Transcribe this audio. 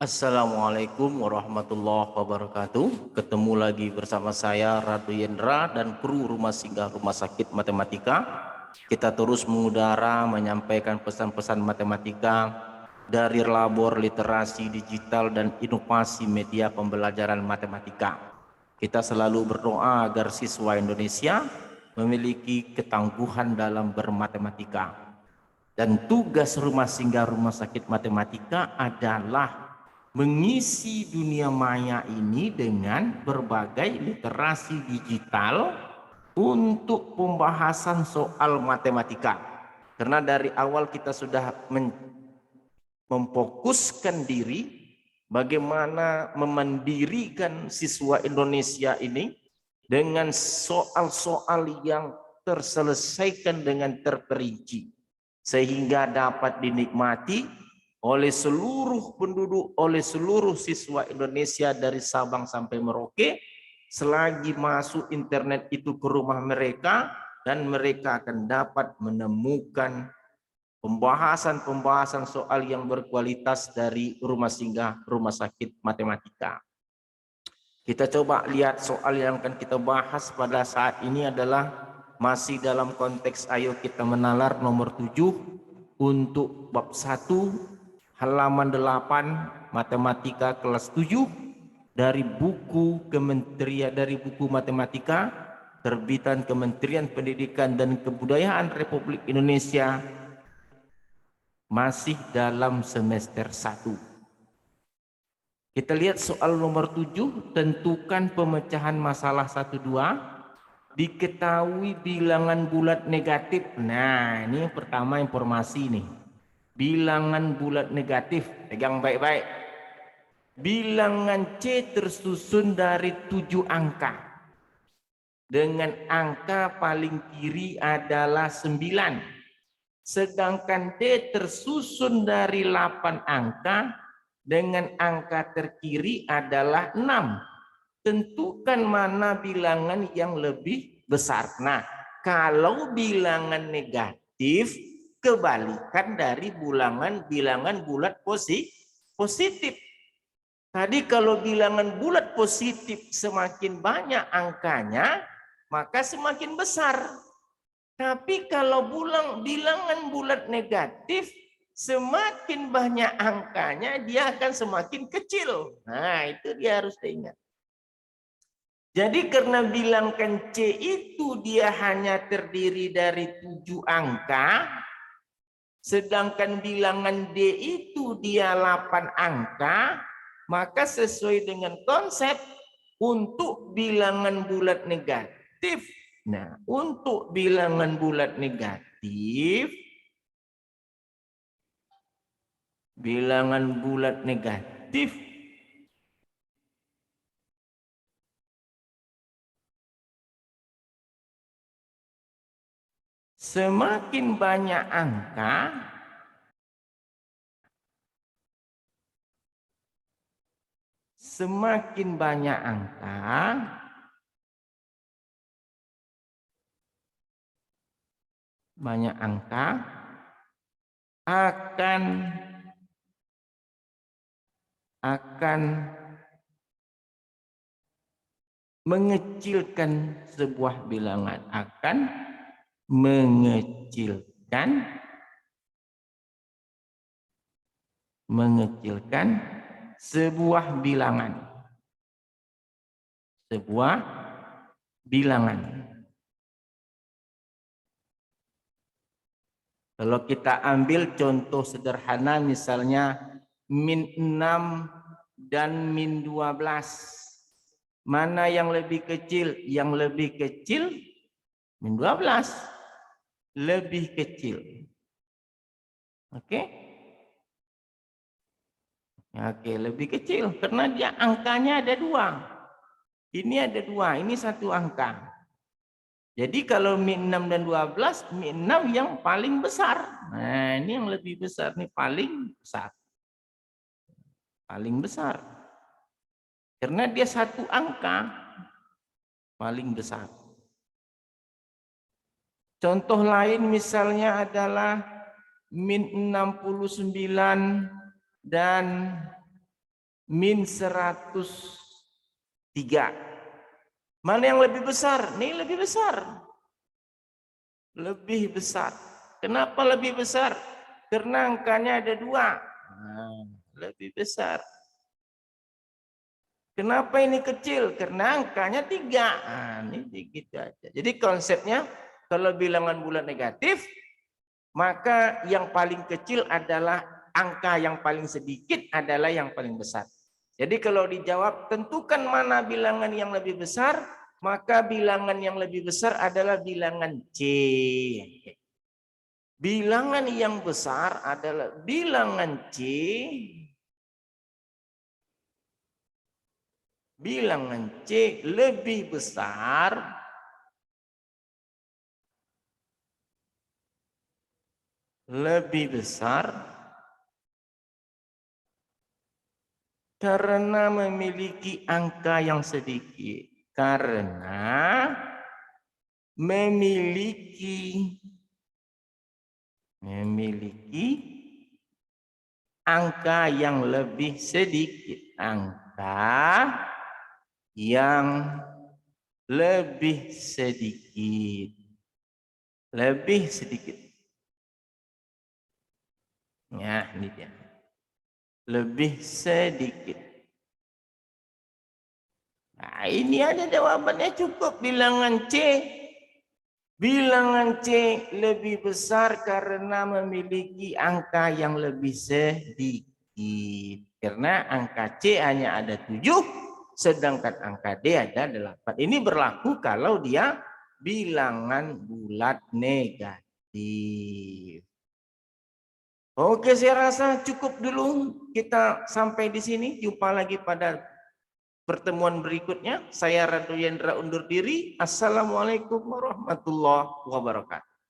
Assalamualaikum warahmatullahi wabarakatuh. Ketemu lagi bersama saya Radu Yendra dan kru Rumah Singgah Rumah Sakit Matematika. Kita terus mengudara menyampaikan pesan-pesan matematika dari labor literasi digital dan inovasi media pembelajaran matematika. Kita selalu berdoa agar siswa Indonesia memiliki ketangguhan dalam bermatematika. Dan tugas Rumah Singgah Rumah Sakit Matematika adalah mengisi dunia maya ini dengan berbagai literasi digital untuk pembahasan soal matematika. Karena dari awal kita sudah memfokuskan diri bagaimana memandirikan siswa Indonesia ini dengan soal-soal yang terselesaikan dengan terperinci, sehingga dapat dinikmati oleh seluruh penduduk, oleh seluruh siswa Indonesia dari Sabang sampai Merauke, selagi masuk internet itu ke rumah mereka, dan mereka akan dapat menemukan pembahasan-pembahasan soal yang berkualitas dari Rumah Singgah Rumah Sakit Matematika. Kita coba lihat soal yang akan kita bahas pada saat ini adalah masih dalam konteks Ayo Kita Menalar nomor 7 untuk bab 1 halaman 8 matematika kelas 7 dari buku matematika terbitan Kementerian Pendidikan dan Kebudayaan Republik Indonesia, masih dalam semester 1. Kita lihat soal nomor 7, tentukan pemecahan masalah 1-2. Diketahui bilangan bulat negatif. Nah, ini yang pertama informasi nih. Bilangan bulat negatif, pegang baik-baik. Bilangan C tersusun dari 7 angka. Dengan angka paling kiri adalah 9. Sedangkan D tersusun dari 8 angka dengan angka terkiri adalah 6. Tentukan mana bilangan yang lebih besar. Nah, kalau bilangan negatif, kebalikan dari bilangan bulat positif. Tadi kalau bilangan bulat positif semakin banyak angkanya, maka semakin besar. Tapi kalau bilangan bulat negatif, semakin banyak angkanya, dia akan semakin kecil. Nah, itu dia harus diingat. Jadi karena bilangan C itu dia hanya terdiri dari 7 angka, sedangkan bilangan D itu dia 8 angka, maka sesuai dengan konsep untuk bilangan bulat negatif. Nah, untuk bilangan bulat negatif, semakin banyak angka, akan mengecilkan sebuah bilangan, mengecilkan sebuah bilangan. Kalau kita ambil contoh sederhana, misalnya min 6 dan min 12. Mana yang lebih kecil? Yang lebih kecil min 12. Lebih kecil. Oke? Oke, lebih kecil. Karena dia angkanya ada 2. Ini ada 2, ini 1 angka. Jadi kalau min 6 dan 12, min 6 yang paling besar. Nah, ini yang lebih besar nih, paling besar. Paling besar. Karena dia 1 angka, paling besar. Contoh lain misalnya adalah min 69 dan min 103. Mana yang lebih besar? Ini lebih besar. Lebih besar. Kenapa lebih besar? Karena angkanya ada 2. Nah, lebih besar. Kenapa ini kecil? Karena angkanya 3. Nah, ini gitu aja. Jadi konsepnya kalau bilangan bulat negatif, maka yang paling kecil adalah angka yang paling sedikit adalah yang paling besar. Jadi kalau dijawab tentukan mana bilangan yang lebih besar, maka bilangan yang lebih besar adalah bilangan C. Bilangan yang besar adalah bilangan C. Bilangan C lebih besar karena memiliki angka yang sedikit. Karena memiliki angka yang lebih sedikit. Angka yang lebih sedikit. Lebih sedikit. Ya, ini dia. Lebih sedikit. Nah, ini aja jawabannya cukup. Bilangan C. Bilangan C lebih besar karena memiliki angka yang lebih sedikit. Karena angka C hanya ada 7, sedangkan angka D ada 8. Ini berlaku kalau dia bilangan bulat negatif. Oke, saya rasa cukup dulu. Kita sampai di sini. Jumpa lagi pada pertemuan berikutnya. Saya Radu Yendra undur diri. Assalamualaikum warahmatullahi wabarakatuh.